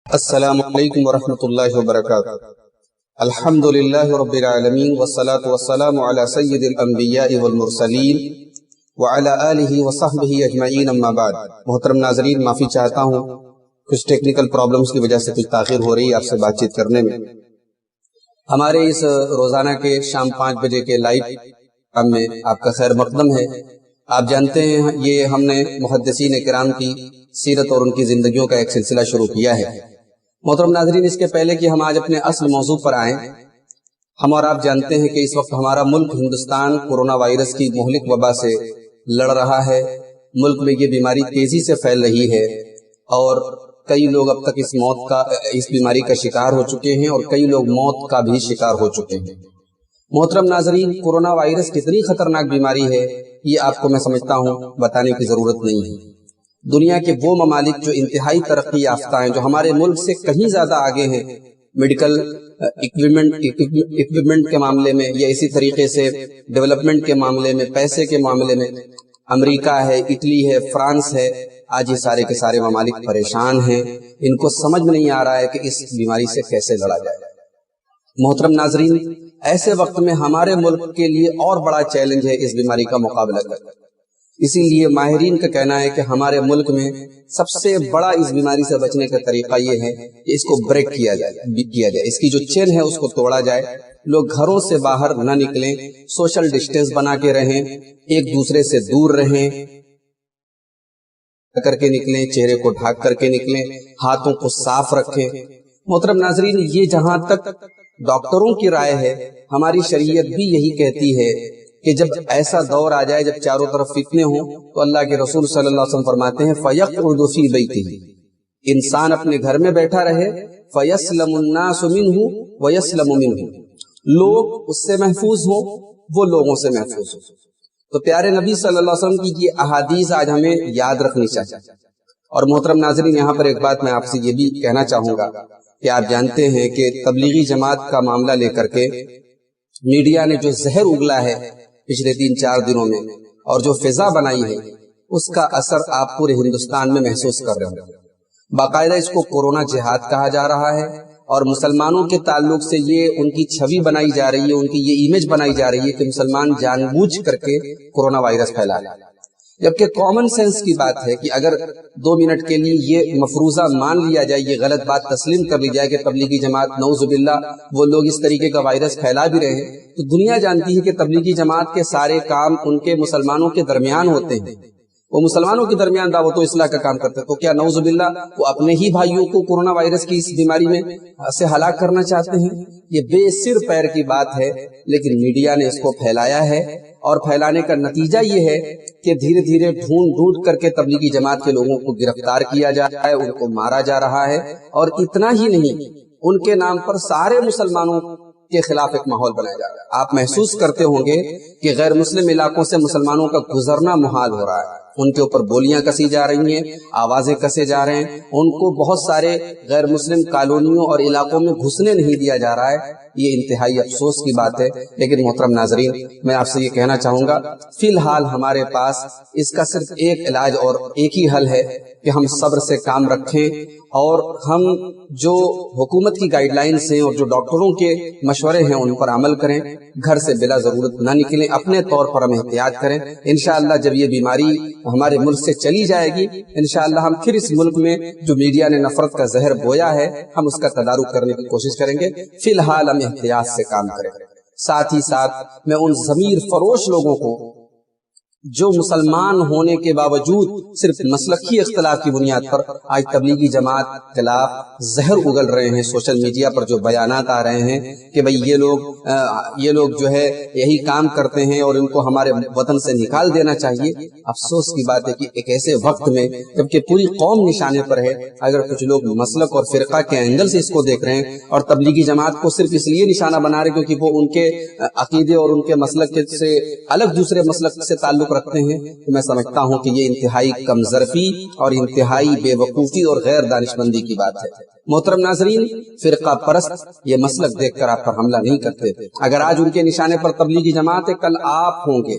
السلام علیکم ورحمۃ اللہ وبرکاتہ۔ الحمدللہ رب العالمین والصلاة والسلام علی سید الانبیاء والمرسلین وعلی آلہ وصحبہ اجمعین، اما بعد۔ محترم ناظرین، معافی چاہتا ہوں، کچھ ٹیکنیکل پرابلمز کی وجہ سے کچھ تاخیر ہو رہی ہے آپ سے بات چیت کرنے میں۔ ہمارے اس روزانہ کے شام 5 بجے کے لائیو میں آپ کا خیر مقدم ہے۔ آپ جانتے ہیں یہ ہم نے محدثین کرام کی سیرت اور ان کی زندگیوں کا ایک سلسلہ شروع کیا ہے۔ محترم ناظرین، اس کے پہلے کہ ہم آج اپنے اصل موضوع پر آئیں، ہم اور آپ جانتے ہیں کہ اس وقت ہمارا ملک ہندوستان کورونا وائرس کی مہلک وبا سے لڑ رہا ہے۔ ملک میں یہ بیماری تیزی سے پھیل رہی ہے اور کئی لوگ اب تک اس بیماری کا شکار ہو چکے ہیں اور کئی لوگ موت کا بھی شکار ہو چکے ہیں۔ محترم ناظرین، کورونا وائرس کتنی خطرناک بیماری ہے یہ آپ کو میں سمجھتا ہوں بتانے کی ضرورت نہیں ہے۔ دنیا کے وہ ممالک جو انتہائی ترقی یافتہ ہیں، جو ہمارے ملک سے کہیں زیادہ آگے ہیں میڈیکل اکوپمنٹ کے معاملے میں یا اسی طریقے سے ڈیولپمنٹ کے معاملے میں، پیسے کے معاملے میں، امریکہ ہے، اٹلی ہے، فرانس ہے، آج یہ سارے کے سارے ممالک پریشان ہیں۔ ان کو سمجھ میں نہیں آ رہا ہے کہ اس بیماری سے کیسے لڑا جائے۔ محترم ناظرین، ایسے وقت میں ہمارے ملک کے لیے اور بڑا چیلنج ہے اس بیماری کا مقابلہ کرنا۔ اسی لیے ماہرین کا کہنا ہے کہ ہمارے ملک میں سب سے بڑا اس بیماری سے بچنے کا طریقہ یہ ہے کہ اس کو بریک کیا جائے، اس کی جو چین ہے اس کو توڑا جائے۔ لوگ گھروں سے باہر نہ نکلیں، سوشل ڈسٹینس بنا کے رہیں، ایک دوسرے سے دور رہیں، کر کے نکلیں، چہرے کو ڈھانک کر کے نکلیں، ہاتھوں کو صاف رکھیں۔ محترم ناظرین، یہ جہاں تک ڈاکٹروں کی رائے ہے، ہماری شریعت بھی یہی کہتی ہے کہ جب ایسا دور آ جائے جب چاروں طرف فتنے ہوں تو اللہ کے رسول صلی اللہ علیہ وسلم فرماتے ہیں فَيَقْعُدُ فِي بَيْتِهِ، انسان اپنے گھر میں بیٹھا رہے، فَيَسْلَمُ النَّاسُ مِنْهُ وَيَسْلَمُ مِنْهُ، لوگ اس سے محفوظ ہوں، وہ لوگوں سے محفوظ ہوں۔ تو پیارے نبی صلی اللہ علیہ وسلم کی یہ احادیث آج ہمیں یاد رکھنی چاہیے۔ اور محترم ناظرین، یہاں پر ایک بات میں آپ سے یہ بھی کہنا چاہوں گا کہ آپ جانتے ہیں کہ تبلیغی جماعت کا معاملہ لے کر کے میڈیا نے جو زہر اگلا ہے پچھلے 3-4 دنوں میں اور جو فضا بنائی ہے، اس کا اثر آپ پورے ہندوستان میں محسوس کر رہے ہیں۔ باقاعدہ اس کو کورونا جہاد کہا جا رہا ہے اور مسلمانوں کے تعلق سے یہ ان کی چھوی بنائی جا رہی ہے، ان کی یہ امیج بنائی جا رہی ہے کہ مسلمان جان بوجھ کر کے کورونا وائرس پھیلا رہے ہیں۔ جبکہ کامن سینس کی بات ہے کہ اگر 2 منٹ کے لیے یہ مفروضہ مان لیا جائے، یہ غلط بات تسلیم کر لی جائے کہ تبلیغی جماعت نعوذ باللہ وہ لوگ اس طریقے کا وائرس پھیلا بھی رہے ہیں، تو دنیا جانتی ہے کہ تبلیغی جماعت کے سارے کام ان کے مسلمانوں کے درمیان ہوتے ہیں، وہ مسلمانوں کے درمیان دعوت و اصلاح کا کام کرتے ہیں۔ تو کیا نعوذ باللہ وہ اپنے ہی بھائیوں کو کورونا وائرس کی اس بیماری میں سے ہلاک کرنا چاہتے ہیں؟ یہ بے سر پیر کی بات ہے، لیکن میڈیا نے اس کو پھیلایا ہے اور پھیلانے کا نتیجہ یہ ہے کہ دھیرے دھیرے ڈھونڈ کر کے تبلیغی جماعت کے لوگوں کو گرفتار کیا جا رہا ہے، ان کو مارا جا رہا ہے، اور اتنا ہی نہیں، ان کے نام پر سارے مسلمانوں کے خلاف ایک ماحول بنایا جا رہا ہے۔ آپ محسوس کرتے ہوں گے کہ غیر مسلم علاقوں سے مسلمانوں کا گزرنا محال ہو رہا ہے، ان کے اوپر گولیاں کسی جا رہی ہیں، آوازیں کسے جا رہے ہیں، ان کو بہت سارے غیر مسلم کالونیوں اور علاقوں میں گھسنے نہیں دیا جا رہا ہے۔ یہ انتہائی افسوس کی بات ہے، لیکن محترم ناظرین، میں آپ سے یہ کہنا چاہوں گا فی الحال ہمارے پاس اس کا صرف ایک علاج اور ایک ہی حل ہے کہ ہم صبر سے کام رکھیں اور ہم جو حکومت کی گائیڈ لائنز ہیں اور جو ڈاکٹروں کے مشورے ہیں ان پر عمل کریں، گھر سے بلا ضرورت نہ نکلیں، اپنے طور پر ہم احتیاط کریں۔ انشاءاللہ جب یہ بیماری ہمارے ملک سے چلی جائے گی، انشاءاللہ ہم پھر اس ملک میں جو میڈیا نے نفرت کا زہر بویا ہے ہم اس کا تدارک کرنے کی کوشش کریں گے۔ فی الحال ہم احتیاط سے کام کریں۔ ساتھ ہی ساتھ میں ان ضمیر فروش لوگوں کو جو مسلمان ہونے کے باوجود صرف مسلکی اختلاف کی بنیاد پر آج تبلیغی جماعت خلاف زہر اگل رہے ہیں، سوشل میڈیا پر جو بیانات آ رہے ہیں کہ بھئی یہ لوگ جو ہے یہی کام کرتے ہیں اور ان کو ہمارے وطن سے نکال دینا چاہیے۔ افسوس کی بات ہے کہ ایک ایسے وقت میں جبکہ پوری قوم نشانے پر ہے، اگر کچھ لوگ مسلک اور فرقہ کے اینگل سے اس کو دیکھ رہے ہیں اور تبلیغی جماعت کو صرف اس لیے نشانہ بنا رہے کیونکہ وہ ان کے عقیدے اور ان کے مسلک سے الگ دوسرے مسلک سے تعلق رکھتے ہیں، تو میں سمجھتا ہوں کہ یہ انتہائی کمظرفی اور انتہائی بے وقوفی اور غیر دانشمندی کی بات ہے۔ محترم ناظرین، فرقہ پرست یہ مسلک دیکھ کر آپ پر حملہ نہیں کرتے۔ اگر آج ان کے نشانے پر تبلیغی جماعت ہے، کل آپ ہوں گے،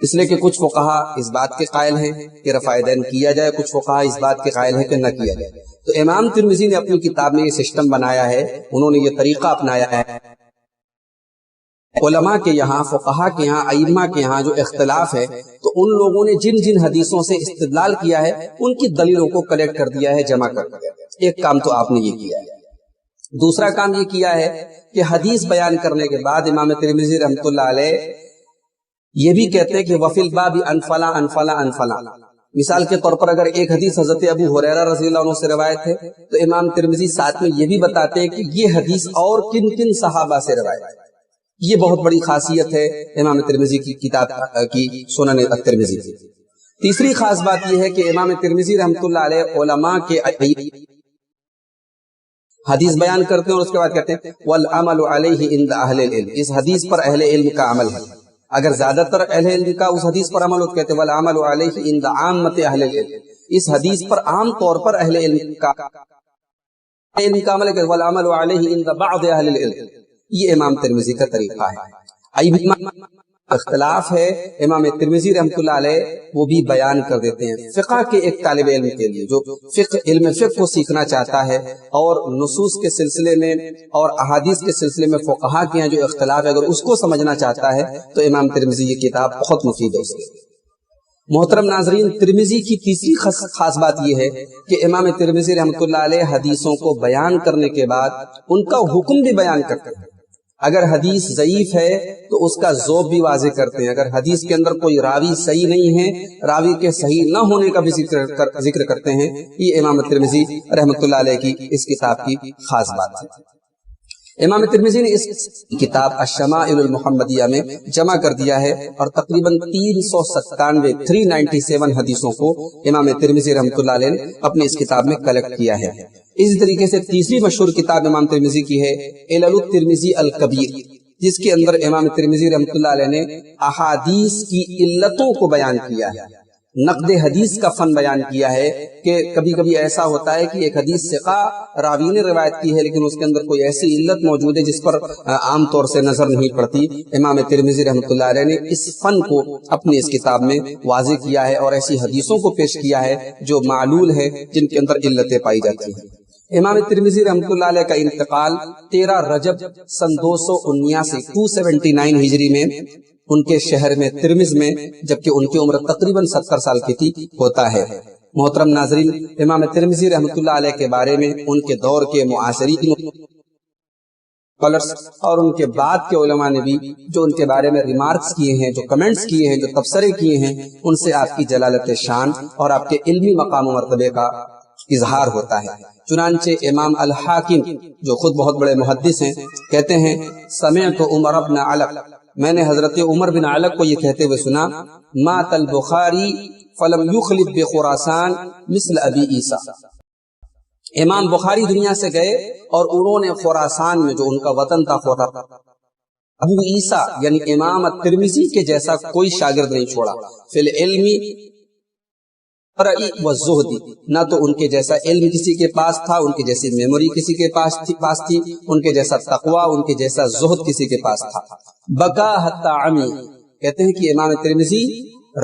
اس لیے کہ کچھ فقہا اس بات کے قائل ہیں کہ رفع یدین کیا جائے، کچھ فقہا اس بات کے قائل ہیں کہ نہ کیا جائے۔ تو امام ترمذی نے اپنی کتاب میں یہ سسٹم بنایا ہے، انہوں نے یہ طریقہ اپنایا ہے۔ علماء کے یہاں، فقہا کے یہاں، ائمہ کے یہاں جو اختلاف ہے، تو ان لوگوں نے جن جن حدیثوں سے استدلال کیا ہے ان کی دلیلوں کو کلیکٹ کر دیا ہے، جمع کر دیا ہے۔ ایک کام تو آپ نے یہ کیا ہے۔ دوسرا کام یہ کیا ہے کہ حدیث بیان کرنے کے بعد امام ترمذی رحمۃ اللہ علیہ یہ بھی کہتے ہیں کہ وفی الباب عن فلاں عن فلاں عن فلاں۔ مثال کے طور پر اگر ایک حدیث حضرت ابو ہریرہ رضی اللہ عنہ سے روایت ہے تو امام ترمذی ساتھ میں یہ بھی بتاتے ہیں کہ یہ حدیث اور کن کن صحابہ سے روایت ہے۔ یہ بہت بڑی خاصیت ہے امام ترمذی کی کتاب کی سنن الترمذی کی۔ تیسری خاص بات یہ ہے کہ امام ترمذی رحمۃ اللہ علیہ علماء کے حدیث بیان کرتے ہیں اور اس کے بعد کہتے ہیں والعمل علیہ عند اہل العلم، اس حدیث پر اہل علم کا عمل ہے۔ اگر زیادہ تر اہل علم کا اس حدیث پر عمل ہو تو کہتے ہیں والعمل علیہ عند عامۃ اہل العلم، اس حدیث پر عام طور پر اہل علم کا عمل ہے، والعمل علیہ عند بعض اہل العلم۔ یہ امام ترمذی کا طریقہ ہے۔ اختلاف ہے امام ترمذی رحمۃ اللہ علیہ وہ بھی بیان کر دیتے ہیں۔ فقہ کے ایک طالب علم کے لیے جو علم فقہ کو سیکھنا چاہتا ہے اور نصوص کے سلسلے میں اور احادیث کے سلسلے میں فقہا کے یہاں جو اختلاف ہے اگر اس کو سمجھنا چاہتا ہے تو امام ترمذی یہ کتاب بہت مفید ہے اس کے۔ محترم ناظرین، ترمذی کی تیسری خاص بات یہ ہے کہ امام ترمذی رحمۃ اللہ علیہ حدیثوں کو بیان کرنے کے بعد ان کا حکم بھی بیان کرتے ہیں۔ اگر حدیث ضعیف ہے تو اس کا ذوب بھی واضح کرتے ہیں، اگر حدیث کے اندر کوئی راوی صحیح نہیں ہے، راوی کے صحیح نہ ہونے کا بھی ذکر کرتے ہیں۔ یہ امام ترمذی رحمۃ اللہ علیہ کی اس کتاب کی خاص بات ہے۔ امام ترمذی نے اس کتاب الشمائل المحمدیہ میں جمع کر دیا ہے اور تقریباً 397 حدیثوں کو امام ترمذی رحمۃ اللہ علیہ نے اپنی اس کتاب میں کلیکٹ کیا ہے۔ اسی طریقے سے تیسری مشہور کتاب امام ترمذی کی ہے علل الترمذی الکبیر، جس کے اندر امام ترمذی رحمۃ اللہ علیہ نے احادیث کی علتوں کو بیان کیا ہے، نقد حدیث کا فن بیان کیا ہے کہ کبھی کبھی ایسا ہوتا ہے کہ ایک حدیث ثقہ راوی نے روایت کی ہے لیکن اس کے اندر کوئی ایسی علت موجود ہے جس پر عام طور سے نظر نہیں پڑتی۔ امام ترمذی رحمۃ اللہ علیہ نے اس فن کو اپنی اس کتاب میں واضح کیا ہے اور ایسی حدیثوں کو پیش کیا ہے جو معلول ہے، جن کے اندر علتیں پائی جاتی ہیں۔ امام ترمذی رحمۃ اللہ علیہ کا انتقال 13 رجب سن 279 ہجری میں ان کے شہر میں ترمذ میں، جبکہ ان کی عمر تقریباً 70 سال کی تھی، ہوتا ہے۔ محترم ناظرین، امام ترمذی رحمۃ اللہ علیہ کے بارے میں ان کے دور کے معاصرین اور ان کے بعد کے علماء نے بھی جو ان کے بارے میں ریمارکس کیے ہیں، جو کمنٹس کیے ہیں، جو تبصرے کیے ہیں، ان سے آپ کی جلالت شان اور آپ کے علمی مقام و مرتبے کا اظہار ہوتا ہے۔ چنانچہ امام الحاکم جو خود بہت بڑے محدث ہیں کہتے ہیں سمعت عمر بن علق، میں نے حضرت عمر بن علق کو یہ کہتے ہوئے سنا مات البخاری فلم یخلد بخراسان مثل ابی عیسیٰ، امام بخاری دنیا سے گئے اور انہوں نے خراسان میں جو ان کا وطن تھا ابو عیسیٰ یعنی امام الترمذی کے جیسا کوئی شاگرد نہیں چھوڑا، فی العلم والزہد، نہ تو ان کے جیسا علم کسی کے پاس تھا، ان کے جیسی میموری کسی کے پاس تھی، ان کے جیسا تقوی، ان کے جیسا زہد کسی کے پاس تھا۔ بکا حتی عمی، کہتے ہیں کہ امام ترمذی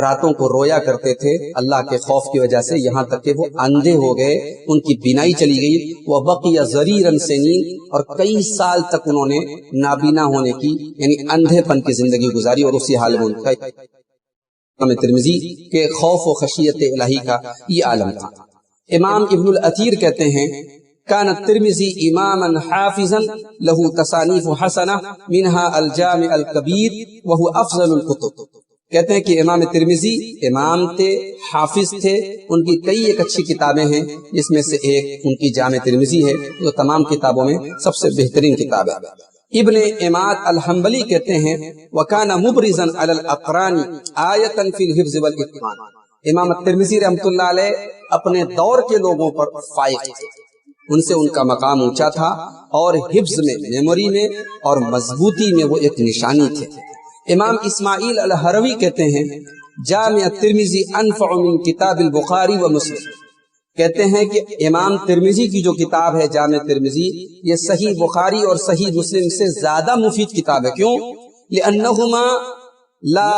راتوں کو رویا کرتے تھے اللہ کے خوف کی وجہ سے، یہاں تک کہ وہ اندھے ہو گئے، ان کی بینائی چلی گئی۔ وبقی ضریرا سنین، اور کئی سال تک انہوں نے نابینا ہونے کی یعنی اندھے پن کی زندگی گزاری، اور اسی حال میں ان کا امام ترمذی کے خوف و خشیت الہی کا یہ عالم تھا۔ امام ابن الاثیر کہتے ہیں کان الترمذی اماما حافظا له تصانیف حسنہ منها الجامع الکبیر وهو افضل الکتب، کہتے ہیں کہ امام ترمذی امام تھے، حافظ تھے، ان کی کئی ایک اچھی کتابیں ہیں، جس میں سے ایک ان کی جامع ترمذی ہے جو تمام کتابوں میں سب سے بہترین کتاب ہے۔ ابن اماد الحنبلی کہتے ہیں وَكَانَ مُبْرِزًا عَلَى الْأَقْرَانِ آیَةً فِي الْحِفْظِ وَالْإِتْقَانِ، امام ترمذی رحمۃ اللہ علیہ اپنے دور کے لوگوں پر فائق تھے، ان سے ان کا مقام اونچا تھا، اور حفظ میں، میموری میں اور مضبوطی میں وہ ایک نشانی تھے۔ امام اسماعیل الہروی کہتے ہیں جامع الترمذی انفع من کتاب البخاری و مسلم، کہتے ہیں کہ امام ترمذی کی جو کتاب ہے جامع ترمذی، یہ صحیح بخاری اور صحیح مسلم سے زیادہ مفید کتاب ہے۔ کیوں؟ لأنہما لا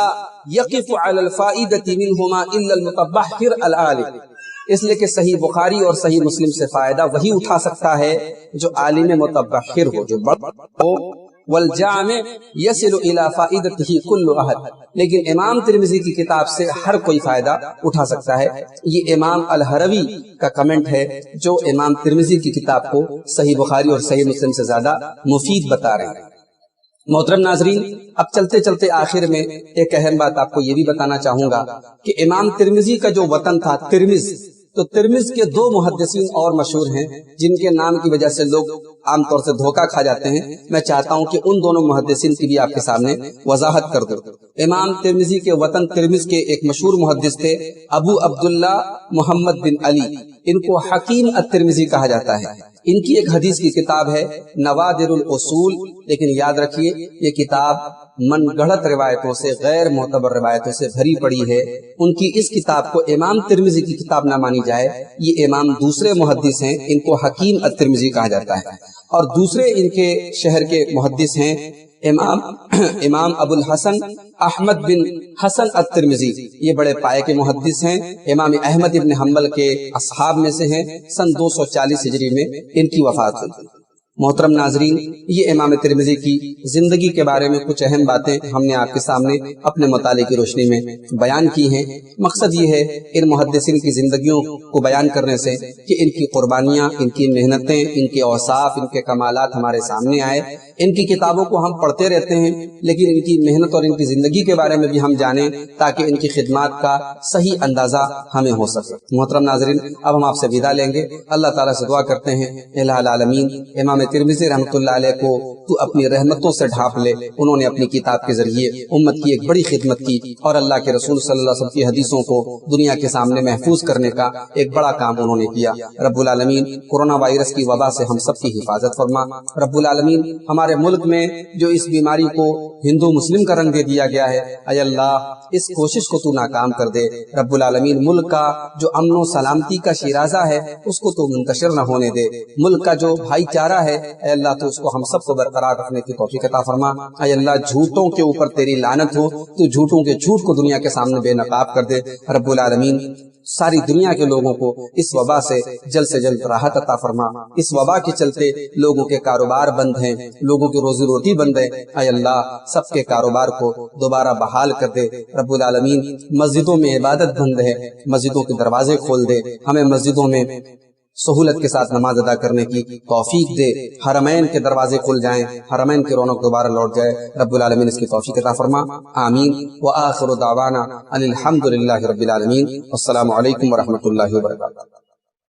یقف علی الفائدۃ منہما الا المتبحر العالم، اس لیے کہ صحیح بخاری اور صحیح مسلم سے فائدہ وہی اٹھا سکتا ہے جو عالم متبحر ہو، جو بڑا ہو، والجامع یصل الی فائدتہ کل احد، لیکن امام ترمذی کی کتاب سے ہر کوئی فائدہ اٹھا سکتا ہے۔ یہ امام الہروی کا کمنٹ ہے جو امام ترمذی کی کتاب کو صحیح بخاری اور صحیح مسلم سے زیادہ مفید بتا رہے ہیں۔ محترم ناظرین، اب چلتے چلتے آخر میں ایک اہم بات آپ کو یہ بھی بتانا چاہوں گا کہ امام ترمذی کا جو وطن تھا ترمذ، تو ترمذ کے دو محدثین اور مشہور ہیں جن کے نام کی وجہ سے لوگ عام طور سے دھوکہ کھا جاتے ہیں۔ میں چاہتا ہوں کہ ان دونوں محدثین کی بھی آپ کے سامنے وضاحت کر دوں۔ امام ترمذی کے وطن ترمذ کے ایک مشہور محدث تھے ابو عبداللہ محمد بن علی، ان کو حکیم الترمذی کہا جاتا ہے۔ ان کی ایک حدیث کی کتاب ہے نوادر الاصول، لیکن یاد رکھیے یہ کتاب من گڑھت روایتوں سے، غیر معتبر روایتوں سے بھری پڑی ہے۔ ان کی اس کتاب کو امام ترمذی کی کتاب نہ مانی جائے۔ یہ امام دوسرے محدث ہیں، ان کو حکیم الترمذی کہا جاتا ہے، اور دوسرے ان کے شہر کے محدث ہیں امام ابو الحسن احمد بن حسن الترمذی، یہ بڑے پائے کے محدث ہیں، امام احمد ابن حنبل کے اصحاب میں سے ہیں، سن 240 ہجری میں ان کی وفات ہوئی۔ محترم ناظرین، یہ امام ترمذی کی زندگی کے بارے میں کچھ اہم باتیں ہم نے آپ کے سامنے اپنے مطالعے کی روشنی میں بیان کی ہیں۔ مقصد یہ ہے ان محدثین کی زندگیوں کو بیان کرنے سے کہ ان کی قربانیاں، ان کی محنتیں، ان کے اوصاف، ان کے کمالات ہمارے سامنے آئے۔ ان کی کتابوں کو ہم پڑھتے رہتے ہیں، لیکن ان کی محنت اور ان کی زندگی کے بارے میں بھی ہم جانیں تاکہ ان کی خدمات کا صحیح اندازہ ہمیں ہو سکے۔ محترم ناظرین، اب ہم آپ سے ودا لیں گے۔ اللہ تعالیٰ سے دعا کرتے ہیں الہ العالمین امام ترمذی رحمۃ اللہ علیہ کو تو اپنی رحمتوں سے ڈھانپ لے۔ انہوں نے اپنی کتاب کے ذریعے امت کی ایک بڑی خدمت کی، اور اللہ کے رسول صلی اللہ علیہ وسلم کی حدیثوں کو دنیا کے سامنے محفوظ کرنے کا ایک بڑا کام انہوں نے کیا۔ رب العالمین کورونا وائرس کی وبا سے ہم سب کی حفاظت فرما۔ رب العالمین ہمارے ملک میں جو اس بیماری کو ہندو مسلم کا رنگ دے دیا گیا ہے، اے اللہ اس کوشش کو تو ناکام کر دے۔ رب العالمین ملک کا جو امن و سلامتی کا شیرازہ ہے اس کو تو منتشر نہ ہونے دے۔ ملک کا جو بھائی چارہ ہے اے اللہ تو اس کو ہم سب کو برقرار رکھنے کی توفیق عطا فرما۔ اے اللہ جھوٹوں کے اوپر تیری لعنت ہو، تو جھوٹوں کے جھوٹ کو دنیا کے سامنے بے نقاب کر دے۔ رب العالمین ساری دنیا کے لوگوں کو اس وبا سے جلد راحت عطا فرما۔ اس وبا کے چلتے لوگوں کے کاروبار بند ہیں، لوگوں کی روزی روٹی بند ہے، اے اللہ سب کے کاروبار کو دوبارہ بحال کر دے۔ رب العالمین مسجدوں میں عبادت بند ہے، مسجدوں کے دروازے کھول دے، ہمیں مسجدوں میں سہولت کے ساتھ نماز ادا کرنے کی توفیق دے، حرمین کے دروازے کھل جائیں، حرمین کی رونق دوبارہ لوٹ جائے۔ رب العالمین اس کی توفیق عطا فرما، آمین۔ وآخر دعوانا ان الحمد للہ رب العالمین۔ السلام علیکم ورحمۃ اللہ وبرکاتہ۔